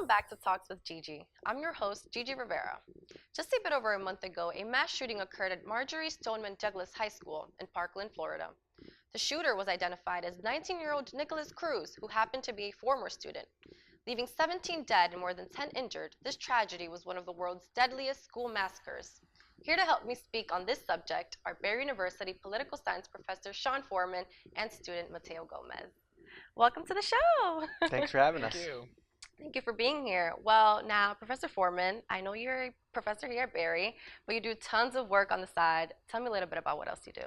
back to Talks with Gigi. I'm your host, Gigi Rivera. Just a bit over a month ago, a mass shooting occurred at Marjorie Stoneman Douglas High School in Parkland, Florida. The shooter was identified as 19-year-old Nicholas Cruz, who happened to be a former student. Leaving 17 dead and more than 10 injured, this tragedy was one of the world's deadliest school massacres. Here to help me speak on this subject are Barry University political science professor Sean Foreman and student Mateo Gomez. Welcome to the show. Thanks for having us. Thank you. Thank you for being here. Well, now, Professor Foreman, I know you're a professor here at Barry, but you do tons of work on the side. Tell me a little bit about what else you do.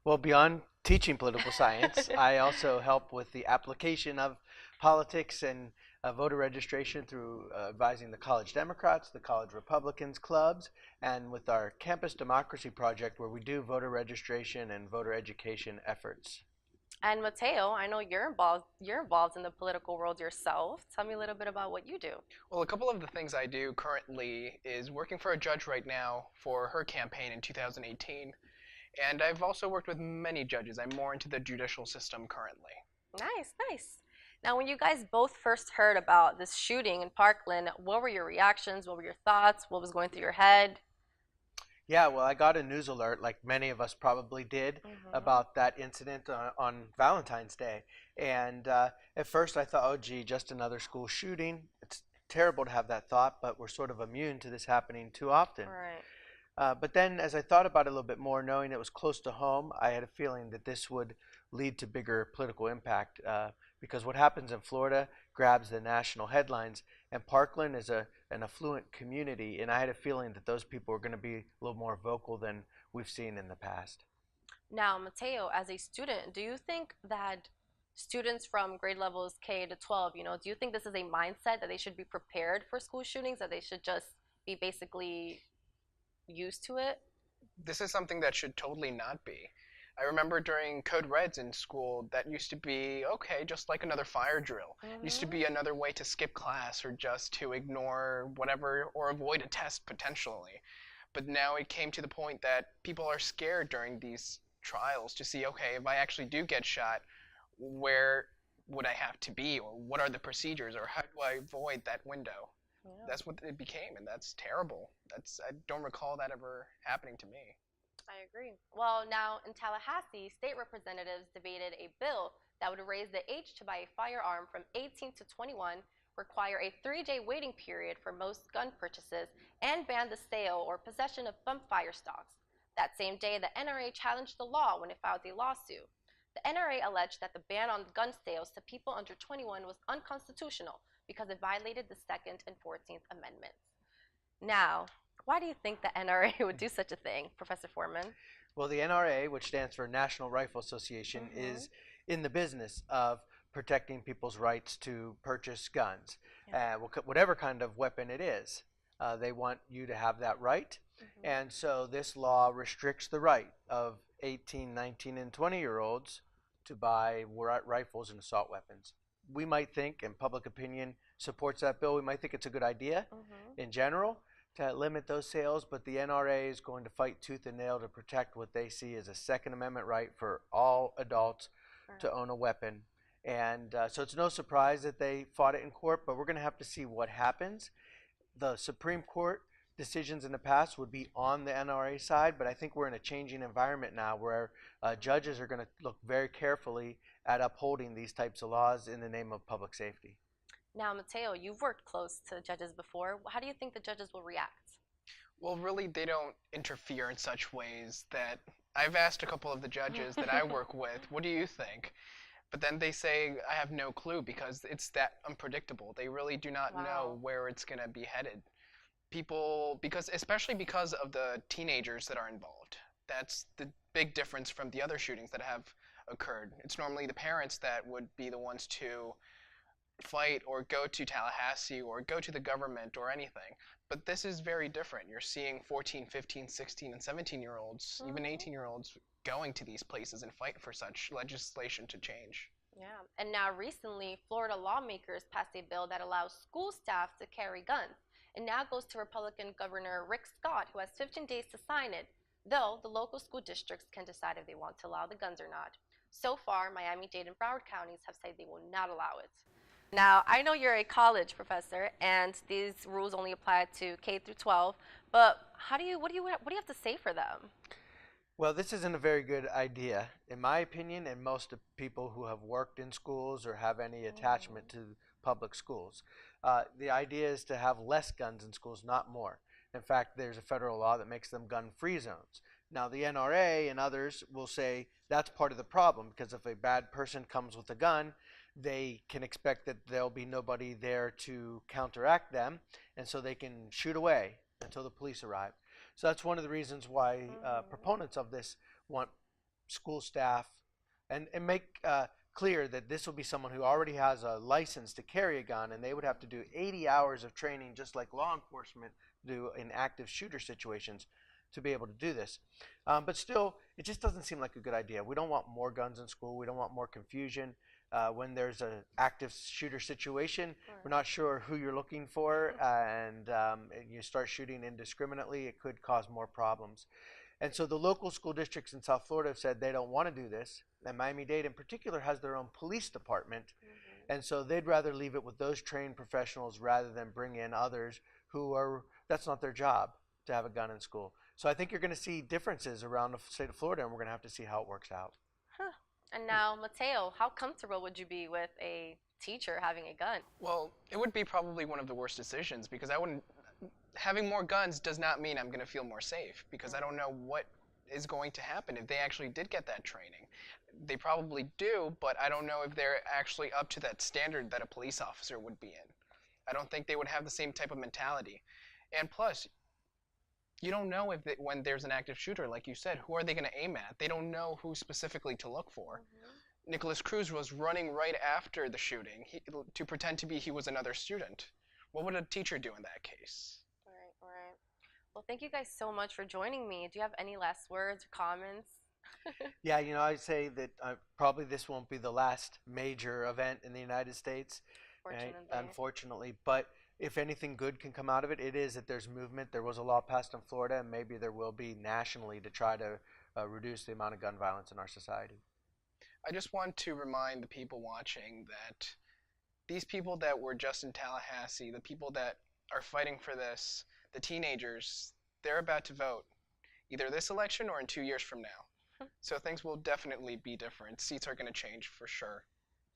Well, beyond teaching political science, I also help with the application of politics and voter registration through advising the College Democrats, the College Republicans clubs, and with our Campus Democracy Project, where we do voter registration and voter education efforts. And Mateo, I know you're involved in the political world yourself. Tell me a little bit about what you do. Well, a couple of the things I do currently is working for a judge right now for her campaign in 2018. And I've also worked with many judges. I'm more into the judicial system currently. Nice, nice. Now, when you guys both first heard about this shooting in Parkland, what were your reactions? What were your thoughts? What was going through your head? Yeah, well, I got a news alert, like many of us probably did, about that incident on Valentine's Day. And at first I thought, oh, gee, just another school shooting. It's terrible to have that thought, but we're sort of immune to this happening too often. Right. But then as I thought about it a little bit more, knowing it was close to home, I had a feeling that this would lead to bigger political impact because what happens in Florida grabs the national headlines, and Parkland is an affluent community, and I had a feeling that those people were going to be a little more vocal than we've seen in the past. Now, Mateo, as a student, do you think that students from grade levels K to 12, do you think this is a mindset that they should be prepared for school shootings, that they should just be basically used to it? This is something that should totally not be. I remember during Code Reds in school, that used to be, okay, just like another fire drill. It used to be another way to skip class or just to ignore whatever or avoid a test potentially. But now it came to the point that people are scared during these trials to see, okay, if I actually do get shot, where would I have to be, or what are the procedures, or how do I avoid that window? Yeah. That's what it became, and that's terrible. I don't recall that ever happening to me. I agree. Well, now in Tallahassee, state representatives debated a bill that would raise the age to buy a firearm from 18 to 21, require a 3-day waiting period for most gun purchases, and ban the sale or possession of bump fire stocks. That same day, the NRA challenged the law when it filed a lawsuit. The NRA alleged that the ban on gun sales to people under 21 was unconstitutional because it violated the 2nd and 14th Amendments. Now, why do you think the NRA would do such a thing, Professor Foreman? Well, the NRA, which stands for National Rifle Association, is in the business of protecting people's rights to purchase guns, whatever kind of weapon it is. They want you to have that right, and so this law restricts the right of 18, 19, and 20-year-olds to buy rifles and assault weapons. We might think, and public opinion supports that bill, we might think it's a good idea in general to limit those sales, but the NRA is going to fight tooth and nail to protect what they see as a Second Amendment right for all adults to own a weapon. And so it's no surprise that they fought it in court, but we're going to have to see what happens. The Supreme Court decisions in the past would be on the NRA side, but I think we're in a changing environment now where judges are going to look very carefully at upholding these types of laws in the name of public safety. Now, Mateo, you've worked close to judges before. How do you think the judges will react? Well, really, they don't interfere in such ways that I've asked a couple of the judges that I work with, what do you think? But then they say, I have no clue because it's that unpredictable. They really do not know where it's going to be headed. Especially because of the teenagers that are involved. That's the big difference from the other shootings that have occurred. It's normally the parents that would be the ones to fight or go to Tallahassee or go to the government or anything. But this is very different. You're seeing 14, 15, 16, and 17-year-olds, even 18-year-olds going to these places and fight for such legislation to change. Yeah, and now recently, Florida lawmakers passed a bill that allows school staff to carry guns. It now goes to Republican Governor Rick Scott, who has 15 days to sign it, though the local school districts can decide if they want to allow the guns or not. So far, Miami-Dade and Broward counties have said they will not allow it. Now, I know you're a college professor, and these rules only apply to K through 12. But what do you have to say for them? Well, this isn't a very good idea, in my opinion, and most of people who have worked in schools or have any attachment to public schools. The idea is to have less guns in schools, not more. In fact, there's a federal law that makes them gun-free zones. Now, the NRA and others will say that's part of the problem, because if a bad person comes with a gun, they can expect that there'll be nobody there to counteract them, and so they can shoot away until the police arrive. So that's one of the reasons why proponents of this want school staff and make clear that this will be someone who already has a license to carry a gun, and they would have to do 80 hours of training just like law enforcement do in active shooter situations to be able to do this. But still, it just doesn't seem like a good idea. We don't want more guns in school. We don't want more confusion. When there's an active shooter situation, we're not sure who you're looking for, and you start shooting indiscriminately, it could cause more problems. And so the local school districts in South Florida have said they don't want to do this, and Miami-Dade in particular has their own police department, and so they'd rather leave it with those trained professionals rather than bring in others who are, that's not their job to have a gun in school. So I think you're going to see differences around the state of Florida, and we're going to have to see how it works out. And now, Mateo, how comfortable would you be with a teacher having a gun? Well, it would be probably one of the worst decisions, because I wouldn't. Having more guns does not mean I'm going to feel more safe, because I don't know what is going to happen if they actually did get that training. They probably do, but I don't know if they're actually up to that standard that a police officer would be in. I don't think they would have the same type of mentality. And plus, you don't know if when there's an active shooter, like you said, who are they going to aim at? They don't know who specifically to look for. Nicholas Cruz was running right after the shooting to pretend to be he was another student. What would a teacher do in that case? All right. Well, thank you guys so much for joining me. Do you have any last words or comments? Yeah, I'd say that probably this won't be the last major event in the United States, right? Unfortunately. But if anything good can come out of it, it is that there's movement. There was a law passed in Florida, and maybe there will be nationally to try to reduce the amount of gun violence in our society. I just want to remind the people watching that these people that were just in Tallahassee, the people that are fighting for this, the teenagers, they're about to vote, either this election or in 2 years from now. So things will definitely be different. Seats are going to change for sure.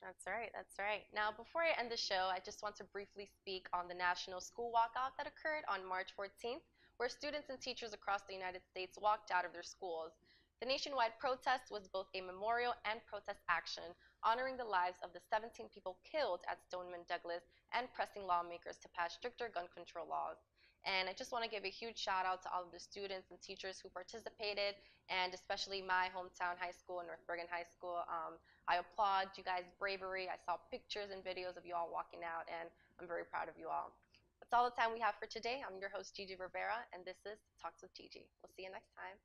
That's right. Now, before I end the show, I just want to briefly speak on the National School Walkout that occurred on March 14th, where students and teachers across the United States walked out of their schools. The nationwide protest was both a memorial and protest action, honoring the lives of the 17 people killed at Stoneman Douglas and pressing lawmakers to pass stricter gun control laws. And I just want to give a huge shout out to all of the students and teachers who participated, and especially my hometown high school, North Bergen High School. I applaud you guys' bravery. I saw pictures and videos of you all walking out, and I'm very proud of you all. That's all the time we have for today. I'm your host, Gigi Rivera, and this is Talks with Gigi. We'll see you next time.